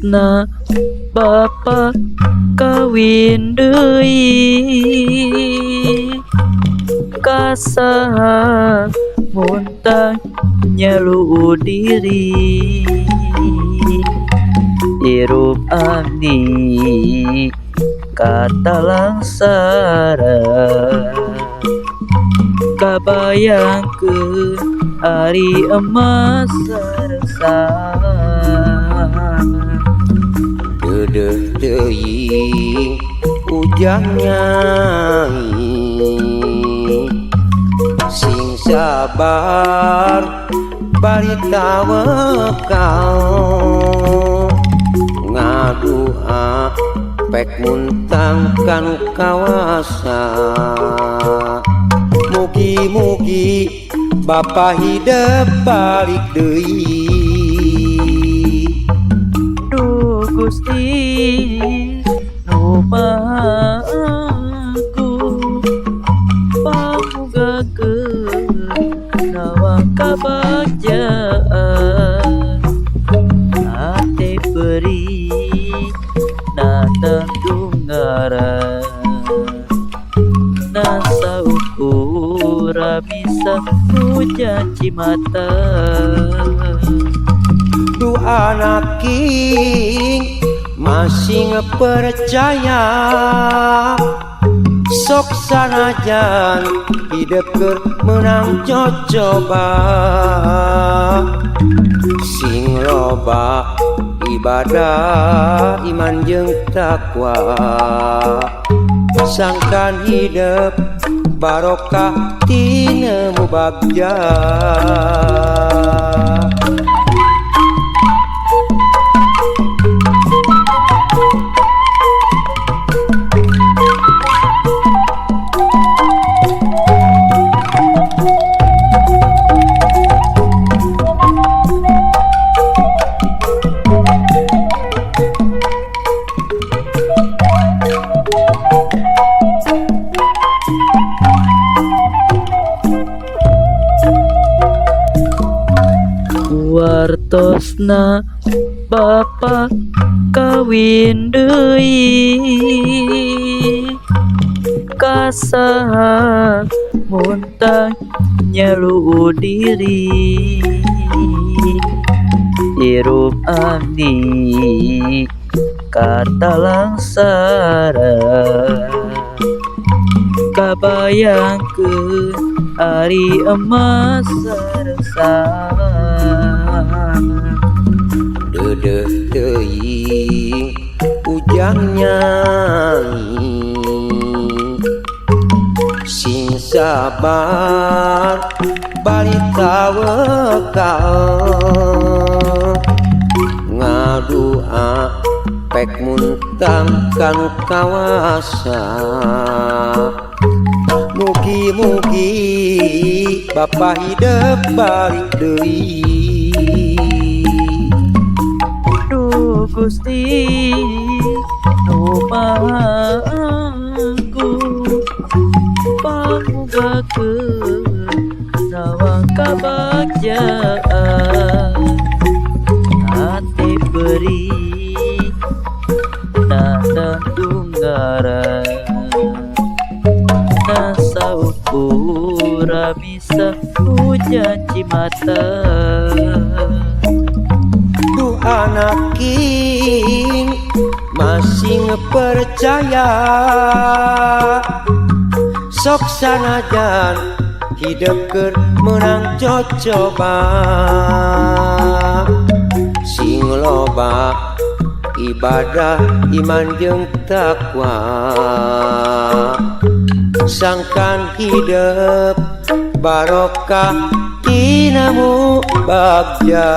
Wartosna Bapa kawin deui kasaha muntang nyalu diri hirup abdi kata langsara kabayangkeun hari emas saresa deudeuh teuing ujang nyai sing sabar bari tawakal ngadua pek muntangkan kawasa mugi-mugi Bapa hidup balik deui duh Gusti nu maha agung pamugakeun nawa kabagjaan ate beri natang tunggaran nasa ukura bisa hujan cimata du anak king masih percaya sok sanajan hidup keur menang coba sing loba ibadah iman jeung takwa sangkan hidup barokah tinemu bagja Wartosna Bapa kawin deui kasaha muntang nyalu diri hirup abdi kata langsara kabayangkeun hari emas saresa deudeuh teuing ujang nyai sing sabar bari tawakal ngadua pek muntangkan kawasa mugi-mugi Bapa hidup balik deui duh Gusti nu maha agung pamugakeun nawa kabagjaan ate beri natang tunggaran nasa ukura bisa hujan cimata du anak king masih percaya sok sanajan hidup keur menang coba sing loba ibadah iman jeung takwa sangkan hidup barokah tinemu bagja